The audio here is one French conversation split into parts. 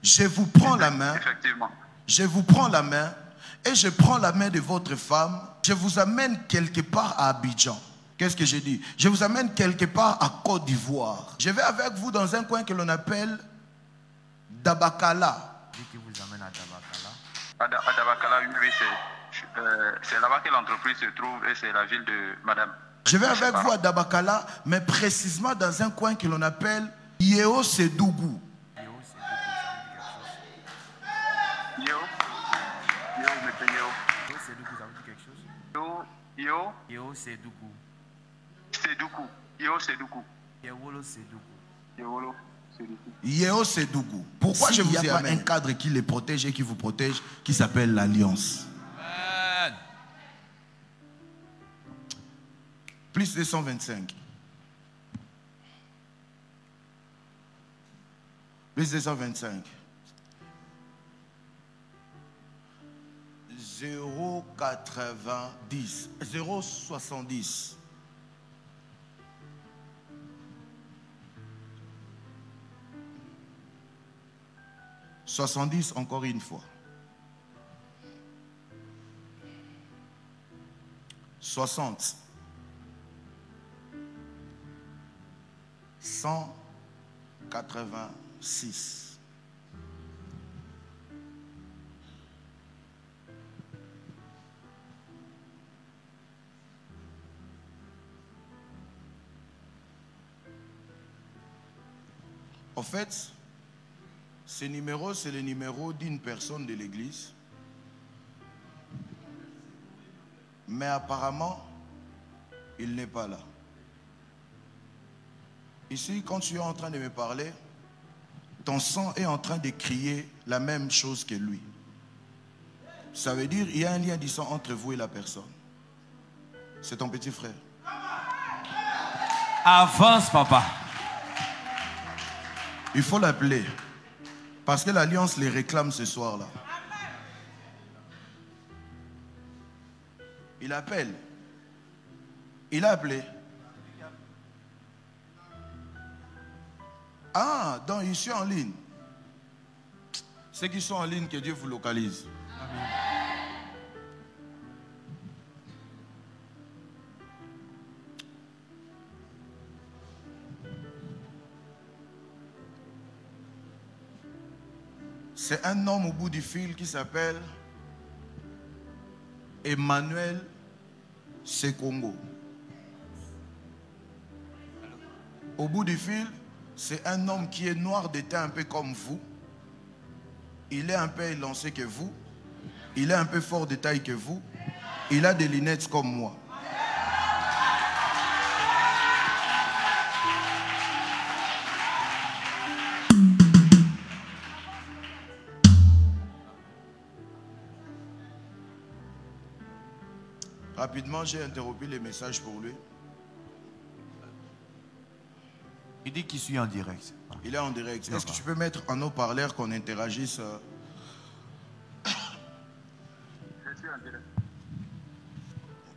Je vous prends la main. Effectivement. Je vous prends la main et je prends la main de votre femme. Je vous amène quelque part à Abidjan. Qu'est-ce que j'ai dit? Je vous amène quelque part à Côte d'Ivoire. Je vais avec vous dans un coin que l'on appelle Dabakala. Qui vous amène à Dabakala? À Dabakala, oui, c'est là-bas que l'entreprise se trouve et c'est la ville de Madame. Je vais avec vous à Dabakala, mais précisément dans un coin que l'on appelle Yeo Sedougou. Yo, monsieur Yo. Yo Sedougou, ça vous dit quelque chose? Yo Sedougou. Sedougou. Yo Sedougou. Yewolo Sedougou. Yewolo Sedougou. Yeo Sedougou. Pourquoi je vous ai pas un cadre qui les protège et qui vous protège, qui s'appelle l'Alliance? Plus 225. Plus 225. 0,90. 0,70. « 70 encore une fois. 60. 186. En fait, ce numéro, c'est le numéro d'une personne de l'église. Mais apparemment, il n'est pas là. Ici, quand tu es en train de me parler, ton sang est en train de crier la même chose que lui. Ça veut dire qu'il y a un lien du sang entre vous et la personne. C'est ton petit frère. Avance, papa. Il faut l'appeler. Parce que l'Alliance les réclame ce soir-là. Il appelle. Il a appelé. Ah, donc je suis en ligne. Ceux qui sont en ligne, que Dieu vous localise. C'est un homme au bout du fil qui s'appelle Emmanuel Sekongo. Au bout du fil, c'est un homme qui est noir de teint un peu comme vous. Il est un peu élancé que vous. Il est un peu fort de taille que vous. Il a des lunettes comme moi. Rapidement, j'ai interrompu les messages pour lui. Il dit qu'il suit en direct. Il est en direct. Est-ce que tu peux mettre en haut-parleur qu'on interagisse? Je suis en direct.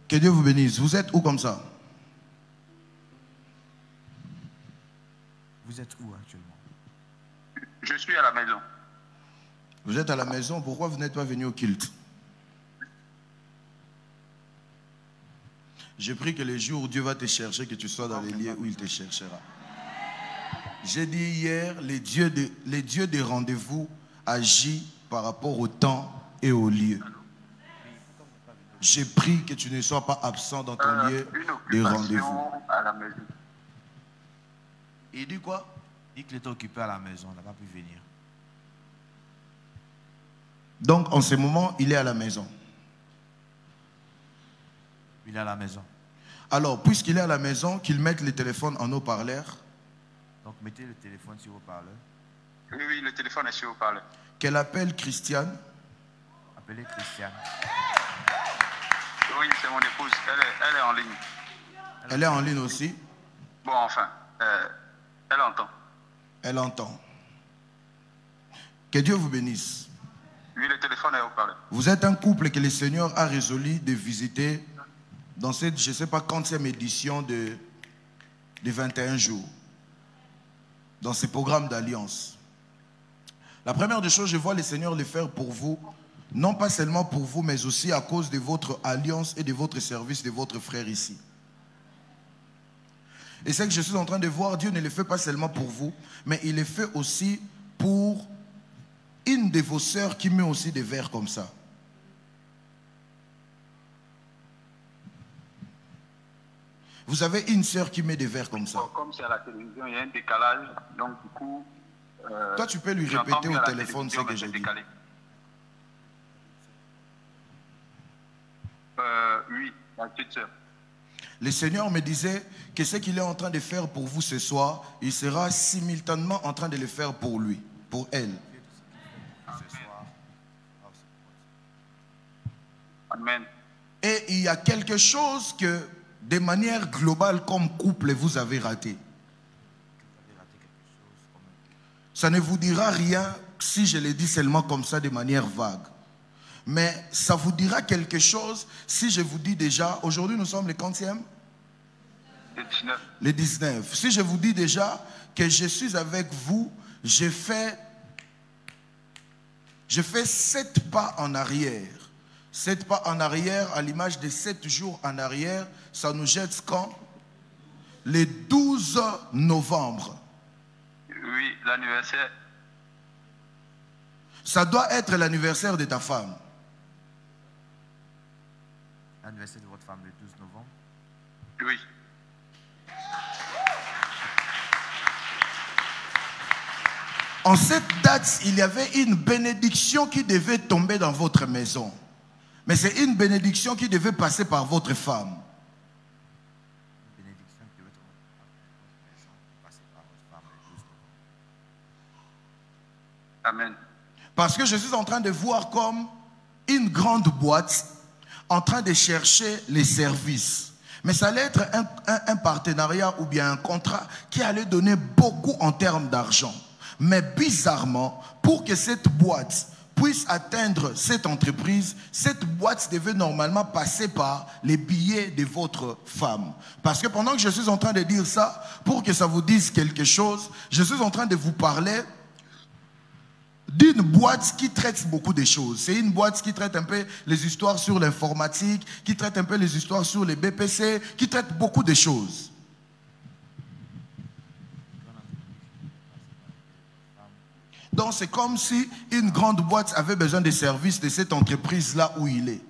Que Dieu vous bénisse. Vous êtes où comme ça? Vous êtes où actuellement? Je suis à la maison. Vous êtes à la maison. Pourquoi vous n'êtes pas venu au culte? J'ai pris que les jours où Dieu va te chercher, que tu sois dans les lieux où il te cherchera. J'ai dit hier, les dieux des rendez-vous agissent par rapport au temps et au lieu. J'ai pris que tu ne sois pas absent dans ton lieu de rendez-vous. À la maison. Il dit quoi? Il dit qu'il était occupé à la maison, il n'a pas pu venir. Donc en ce moment, il est à la maison. Il est à la maison. Alors, puisqu'il est à la maison, qu'il mette le téléphone en haut-parleur. Donc mettez le téléphone sur haut-parleur. Oui, le téléphone est sur haut-parleur. Qu'elle appelle Christiane. Appelez Christiane. Oui, c'est mon épouse. Elle est en ligne. Elle est en ligne aussi. Bon, enfin, elle entend. Elle entend. Que Dieu vous bénisse. Oui, le téléphone est haut-parleur. Vous êtes un couple que le Seigneur a résolu de visiter dans cette, je ne sais pas, quantième édition de 21 jours. Dans ce programme d'alliance. La première des choses, je vois le Seigneur le faire pour vous, non pas seulement pour vous, mais aussi à cause de votre alliance et de votre service, de votre frère ici. Et c'est que je suis en train de voir, Dieu ne le fait pas seulement pour vous, mais il le fait aussi pour une de vos sœurs qui met aussi des verres comme ça. Vous avez une sœur qui met des verres comme ça. Comme c'est à la télévision, il y a un décalage, donc du coup... toi, tu peux lui répéter au téléphone ce que j'ai dit. Oui, ma petite sœur. Le Seigneur me disait que ce qu'il est en train de faire pour vous ce soir, il sera simultanément en train de le faire pour lui, pour elle. Amen. Et il y a quelque chose que, de manière globale, comme couple, vous avez raté. Ça ne vous dira rien si je le dis seulement comme ça de manière vague. Mais ça vous dira quelque chose si je vous dis déjà, aujourd'hui nous sommes le 40e? Le 19. Le 19. Si je vous dis déjà que je suis avec vous, je fais 7 pas en arrière. 7 pas en arrière à l'image de 7 jours en arrière, ça nous jette quand? Le 12 novembre. Oui, l'anniversaire. Ça doit être l'anniversaire de ta femme. L'anniversaire de votre femme le 12 novembre. Oui. En cette date, il y avait une bénédiction qui devait tomber dans votre maison. Mais c'est une bénédiction qui devait passer par votre femme. Une bénédiction qui devait tomber dans votre maison, passer par votre femme le 12 novembre. Amen. Parce que je suis en train de voir comme une grande boîte en train de chercher les services. Mais ça allait être un partenariat ou bien un contrat qui allait donner beaucoup en termes d'argent. Mais bizarrement, pour que cette boîte puisse atteindre cette entreprise, cette boîte devait normalement passer par les billets de votre femme. Parce que pendant que je suis en train de dire ça, pour que ça vous dise quelque chose, je suis en train de vous parler d'une boîte qui traite beaucoup de choses. C'est une boîte qui traite un peu les histoires sur l'informatique, qui traite un peu les histoires sur les BPC, qui traite beaucoup de choses. Donc c'est comme si une grande boîte avait besoin des services de cette entreprise-là où il est.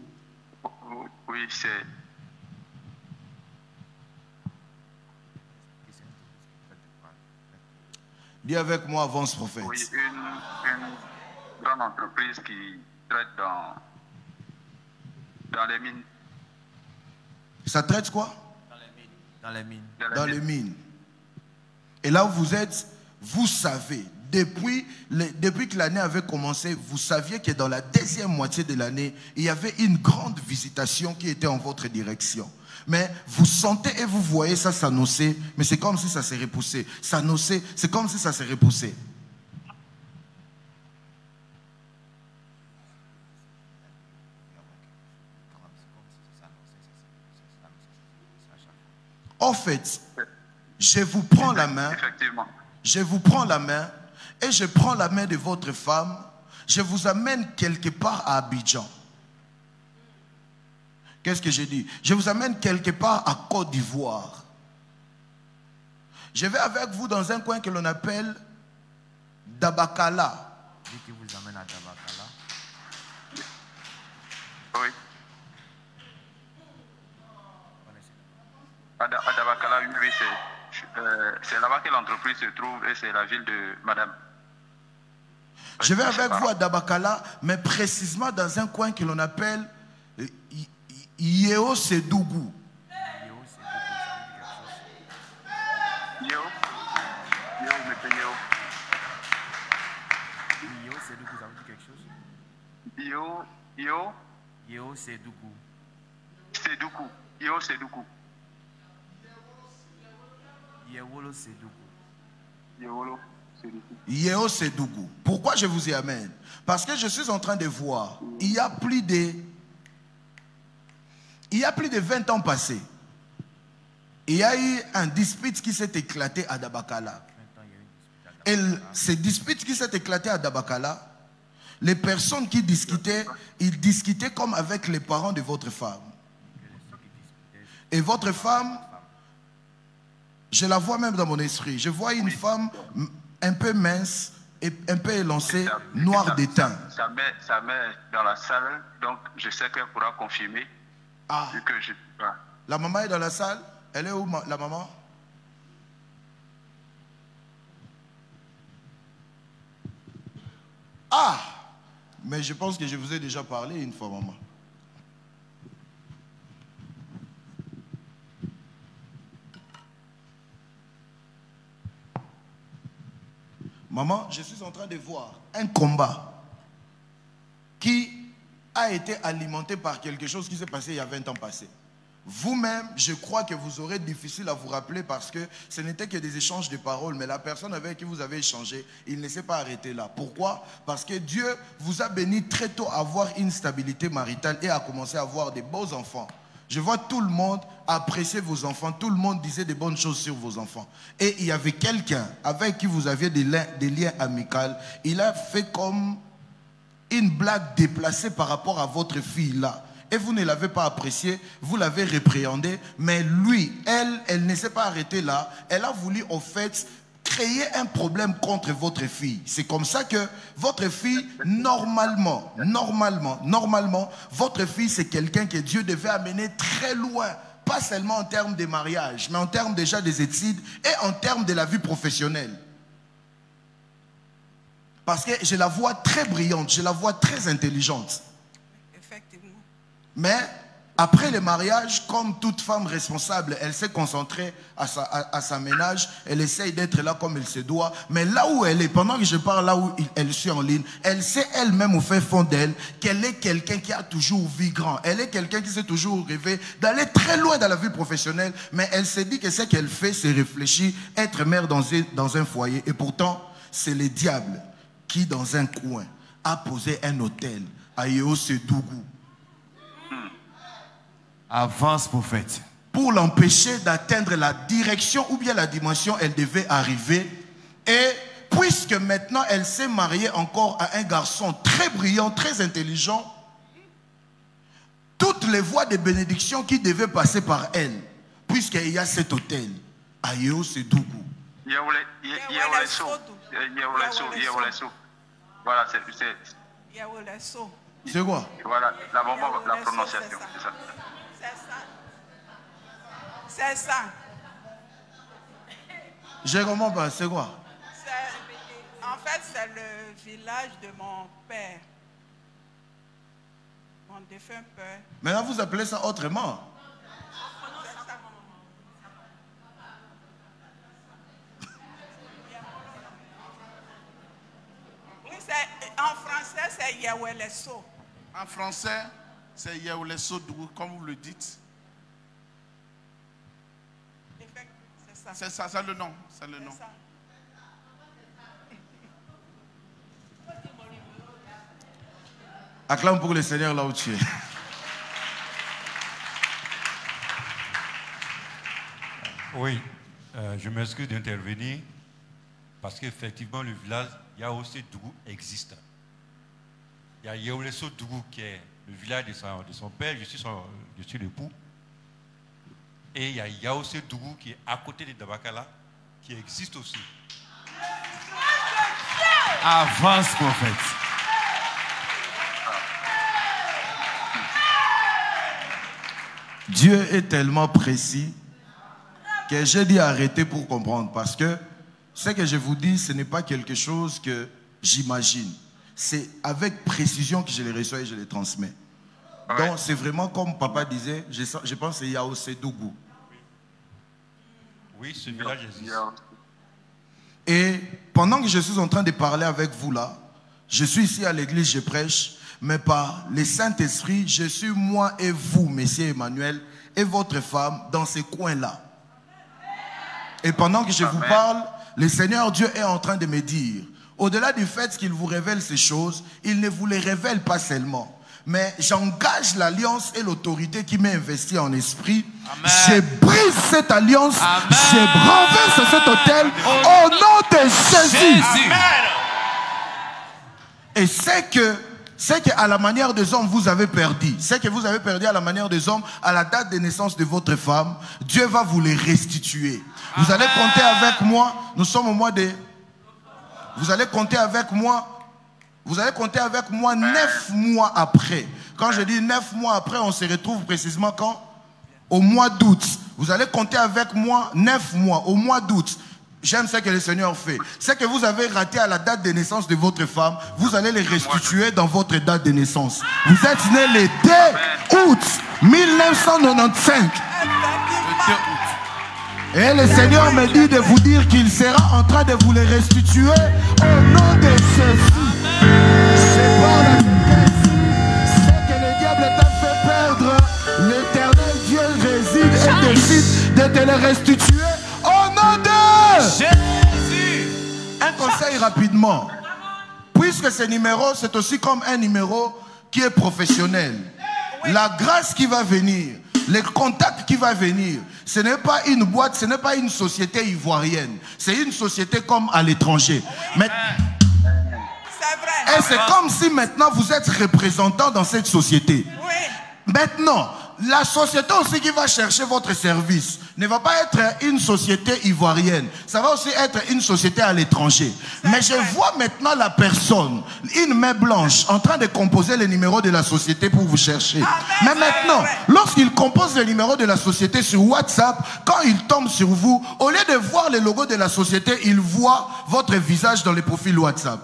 Oui, c'est... Dis avec moi, avance prophète. Oui, une grande entreprise qui traite dans les mines. Ça traite quoi? Dans les mines. Dans les mines. Et là où vous êtes, vous savez, depuis que l'année avait commencé, vous saviez que dans la deuxième moitié de l'année, il y avait une grande visitation qui était en votre direction. Mais vous sentez et vous voyez ça s'annoncer, mais c'est comme si ça s'est repoussé. S'annoncer, c'est comme si ça s'est repoussé. En fait, je vous prends la main. Effectivement. Je vous prends la main et je prends la main de votre femme. Je vous amène quelque part à Abidjan. Qu'est-ce que j'ai dit? Je vous amène quelque part à Côte d'Ivoire. Je vais avec vous dans un coin que l'on appelle Dabakala. Dès qu'il vous amène à Dabakala. Oui. À Dabakala, oui, c'est là-bas que l'entreprise se trouve et c'est la ville de madame. Je vais avec vous à Dabakala, mais précisément dans un coin que l'on appelle Yeo Sedougou. Yeo Sedougou, ça vous dit quelque chose? Yeo Sedougou. Sedougou. Yeo Sedougou. Yewolo Sedougou. Yewolo Sedougou. Yeo Sedougou. Pourquoi je vous y amène? Parce que je suis en train de voir, il y a plus de 20 ans passés, il y a eu un dispute qui s'est éclaté à Dabakala. Et ces disputes qui s'est éclatées à Dabakala, les personnes qui discutaient, ils discutaient comme avec les parents de votre femme. Et votre femme, je la vois même dans mon esprit. Je vois une femme un peu mince et un peu élancée, noire d'étain. Sa mère dans la salle, donc je sais qu'elle pourra confirmer. Ah. Vu que je... La maman est dans la salle? Elle est où, la maman? Ah! Mais je pense que je vous ai déjà parlé une fois, maman. Maman, je suis en train de voir un combat qui a été alimenté par quelque chose qui s'est passé il y a 20 ans passés. Vous-même, je crois que vous aurez difficile à vous rappeler parce que ce n'était que des échanges de paroles, mais la personne avec qui vous avez échangé, il ne s'est pas arrêté là. Pourquoi? Parce que Dieu vous a béni très tôt à avoir une stabilité maritale et à commencer à avoir des beaux enfants. Je vois tout le monde apprécier vos enfants, tout le monde disait des bonnes choses sur vos enfants. Et il y avait quelqu'un avec qui vous aviez des liens amicaux, il a fait comme une blague déplacée par rapport à votre fille là. Et vous ne l'avez pas apprécié, vous l'avez répréhendé, mais lui, elle ne s'est pas arrêtée là. Elle a voulu au fait créer un problème contre votre fille. C'est comme ça que votre fille, normalement, votre fille, c'est quelqu'un que Dieu devait amener très loin. Pas seulement en termes de mariage, mais en termes déjà des études et en termes de la vie professionnelle. Parce que je la vois très brillante, je la vois très intelligente. Effectivement. Mais après le mariage, comme toute femme responsable, elle s'est concentrée à sa ménage, elle essaye d'être là comme elle se doit. Mais là où elle est, pendant que je parle là où elle suit en ligne, elle sait elle-même au fin fond d'elle qu'elle est quelqu'un qui a toujours vu grand. Elle est quelqu'un qui s'est toujours rêvé d'aller très loin dans la vie professionnelle. Mais elle s'est dit que ce qu'elle fait, c'est réfléchir, être mère dans un foyer. Et pourtant, c'est le diable qui, dans un coin, a posé un hôtel à Yeo-Sedougou. Avance, prophète. Pour l'empêcher d'atteindre la direction ou bien la dimension elle devait arriver. Et puisque maintenant elle s'est mariée encore à un garçon très brillant, très intelligent, toutes les voies de bénédiction qui devaient passer par elle, puisqu'il y a cet hôtel à Yeo-Sedougou. Voilà, c'est quoi? Voilà, la prononciation, c'est ça. C'est ça. Je ne comprends pas, c'est quoi? En fait, c'est le village de mon père. Mon défunt père. Maintenant, vous appelez ça autrement. Oui, en français, c'est Yawelesso. En français, c'est Yawelesso, comme vous le dites. C'est ça, c'est le nom. C'est le nom. Acclame pour le Seigneur là où tu es. Oui, je m'excuse d'intervenir parce qu'effectivement le village Yao-Sedougou existe. Il y a Yao-Sedougou qui est le village de son père, je suis l'époux. Et il y a Yao-Sedougou qui est à côté de Dabakala, qui existe aussi. Avance, prophète. Dieu est tellement précis que j'ai dit arrêter pour comprendre. Parce que ce que je vous dis, ce n'est pas quelque chose que j'imagine. C'est avec précision que je les reçois et je les transmets. Donc c'est vraiment comme papa disait, je pense que c'est Yao-Sedougou. Oui, ce village existe. Et pendant que je suis en train de parler avec vous là, je suis ici à l'église, je prêche, mais par le Saint-Esprit, je suis moi et vous, Monsieur Emmanuel, et votre femme dans ces coins-là. Et pendant que je vous parle, le Seigneur Dieu est en train de me dire, au-delà du fait qu'il vous révèle ces choses, il ne vous les révèle pas seulement. Mais j'engage l'alliance et l'autorité qui m'a investi en esprit. Je brise cette alliance. Je renverse cet autel au nom de Jésus. Et c'est qu'à la manière des hommes, vous avez perdu. C'est que vous avez perdu à la manière des hommes, à la date de naissance de votre femme. Dieu va vous les restituer. Vous allez compter avec moi. Nous sommes au mois de... Vous allez compter avec moi. Vous allez compter avec moi 9 mois après. Quand je dis 9 mois après, on se retrouve précisément quand? Au mois d'août. Vous allez compter avec moi 9 mois, au mois d'août. J'aime ce que le Seigneur fait. Ce que vous avez raté à la date de naissance de votre femme, vous allez les restituer dans votre date de naissance. Vous êtes né le 2 août 1995. Et le Seigneur me dit de vous dire qu'il sera en train de vous les restituer au nom de Jésus. Je parle à quelqu'un ici. C'est que le diable t'a fait perdre. L'éternel Dieu réside et décide de te les restituer au nom de Jésus. Un conseil rapidement. Puisque ce numéro, c'est aussi comme un numéro qui est professionnel. La grâce qui va venir, le contact qui va venir, ce n'est pas une boîte, ce n'est pas une société ivoirienne. C'est une société comme à l'étranger. Mais... Et c'est comme si maintenant vous êtes représentant dans cette société. Oui. Maintenant, la société aussi qui va chercher votre service ne va pas être une société ivoirienne. Ça va aussi être une société à l'étranger. Mais je vois maintenant la personne, une main blanche, en train de composer le numéro de la société pour vous chercher. Mais maintenant, lorsqu'il compose le numéro de la société sur WhatsApp, quand il tombe sur vous, au lieu de voir le logo de la société, il voit votre visage dans le profil WhatsApp.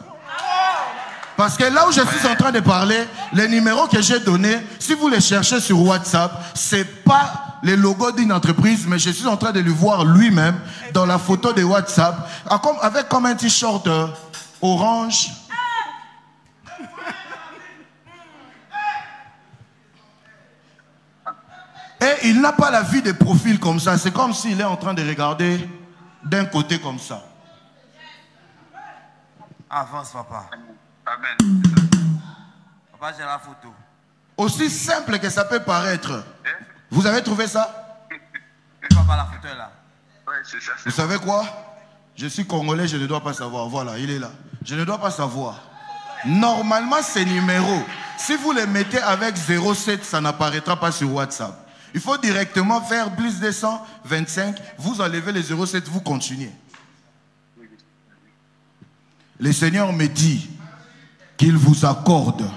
Parce que là où je suis en train de parler, les numéros que j'ai donnés, si vous les cherchez sur WhatsApp, ce n'est pas le logo d'une entreprise, mais je suis en train de le voir lui-même dans la photo de WhatsApp, avec comme un t-shirt orange. Et il n'a pas la vue de profil comme ça. C'est comme s'il est en train de regarder d'un côté comme ça. Avance, papa. Amen. Papa, j'ai la photo. Aussi simple que ça peut paraître. Vous avez trouvé ça? Papa, la photo est là. Oui, c'est ça. Vous savez quoi? Je suis congolais, je ne dois pas savoir. Voilà, il est là. Je ne dois pas savoir. Normalement, ces numéros, si vous les mettez avec 07, ça n'apparaîtra pas sur WhatsApp. Il faut directement faire plus de 125. Vous enlevez les 07, vous continuez. Le Seigneur me dit qu'il vous accorde,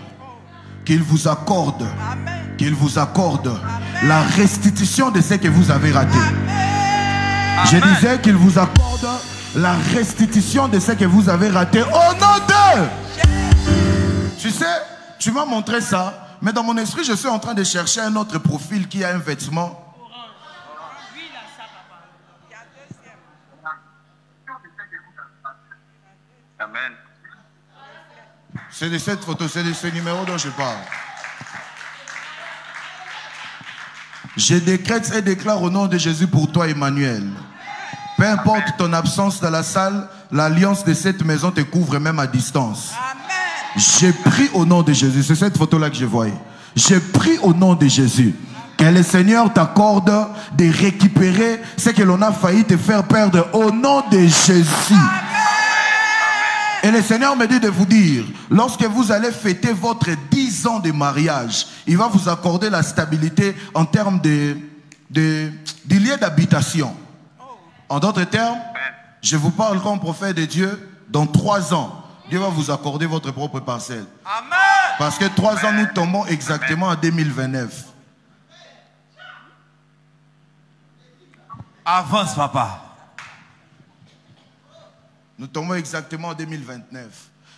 la restitution de ce que vous avez raté. Je disais qu'il vous accorde la restitution de ce que vous avez raté au nom de... Tu sais, tu m'as montré ça, mais dans mon esprit, je suis en train de chercher un autre profil qui a un vêtement. Amen. C'est de cette photo, c'est de ce numéro dont je parle. Je décrète et déclare au nom de Jésus pour toi, Emmanuel. Peu importe ton absence dans la salle, l'alliance de cette maison te couvre même à distance. J'ai pris au nom de Jésus. C'est cette photo-là que je voyais. J'ai pris au nom de Jésus. Que le Seigneur t'accorde de récupérer ce que l'on a failli te faire perdre au nom de Jésus. Et le Seigneur me dit de vous dire, lorsque vous allez fêter votre 10 ans de mariage, il va vous accorder la stabilité en termes du lieu d'habitation. En d'autres termes, je vous parle comme prophète de Dieu, dans 3 ans, Dieu va vous accorder votre propre parcelle. Amen. Parce que 3 ans, nous tombons exactement en 2029. Avance, papa. Nous tombons exactement en 2029.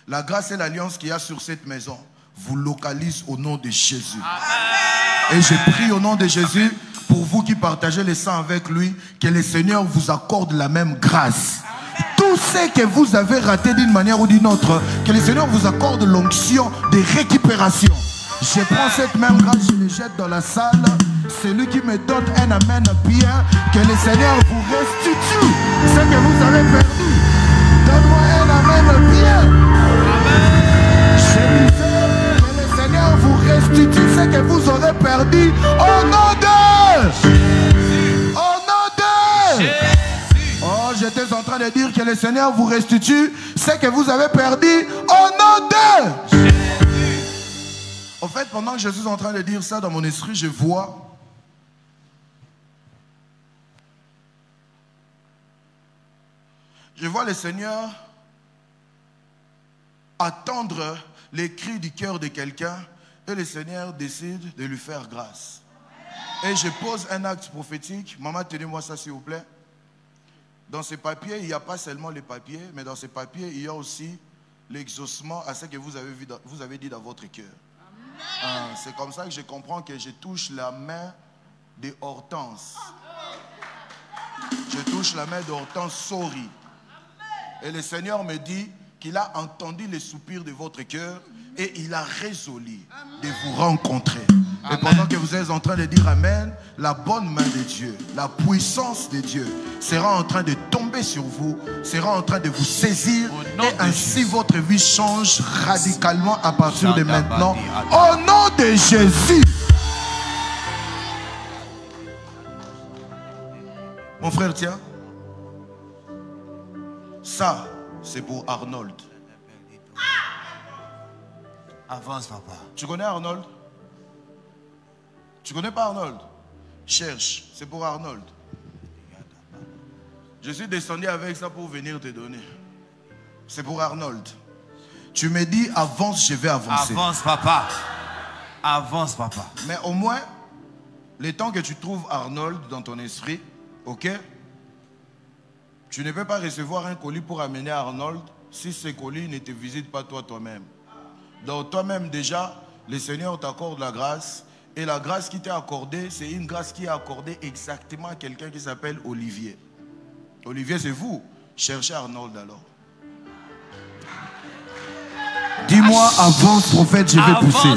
La grâce et l'alliance qu'il y a sur cette maison vous localise au nom de Jésus. Amen. Et je prie au nom de Jésus pour vous qui partagez le sang avec lui, que le Seigneur vous accorde la même grâce. Amen. Tout ce que vous avez raté d'une manière ou d'une autre, que le Seigneur vous accorde l'onction de récupération. Je prends cette même grâce, je le jette dans la salle. Celui qui me donne un amen bien, que le Seigneur vous restitue ce que vous avez perdu. Donne-moi un amen bien. Amen. Je disais que le Seigneur vous restitue le Seigneur vous restitue ce que vous avez perdu au nom de Jésus. En fait, pendant que je suis en train de dire ça dans mon esprit, je vois le Seigneur attendre les cris du cœur de quelqu'un et le Seigneur décide de lui faire grâce. Et je pose un acte prophétique. Maman, tenez-moi ça s'il vous plaît. Dans ces papiers, il n'y a pas seulement les papiers, mais dans ces papiers, il y a aussi l'exaucement à ce que vous avez dit dans votre cœur. C'est comme ça que je comprends que je touche la main de Hortense. Je touche la main d'Hortense Sori. Et le Seigneur me dit qu'il a entendu les soupirs de votre cœur et il a résolu de vous rencontrer. Amen. Et pendant que vous êtes en train de dire Amen, la bonne main de Dieu, la puissance de Dieu sera en train de tomber sur vous, sera en train de vous saisir et ainsi votre vie change radicalement à partir de maintenant. Au nom de Jésus. Mon frère, tiens. Ça, c'est pour Arnold. Avance, papa. Tu connais Arnold? Tu connais pas Arnold? Cherche, c'est pour Arnold. Je suis descendu avec ça pour venir te donner. C'est pour Arnold. Tu me dis avance, je vais avancer. Avance, papa. Avance, papa. Mais au moins, le temps que tu trouves Arnold dans ton esprit, ok? Tu ne peux pas recevoir un colis pour amener Arnold si ce colis ne te visite pas toi-même. Donc toi-même déjà, le Seigneur t'accorde la grâce. Et la grâce qui t'est accordée, c'est une grâce qui est accordée exactement à quelqu'un qui s'appelle Olivier. Olivier, c'est vous. Cherchez Arnold alors. Dis-moi, avance prophète, je vais pousser.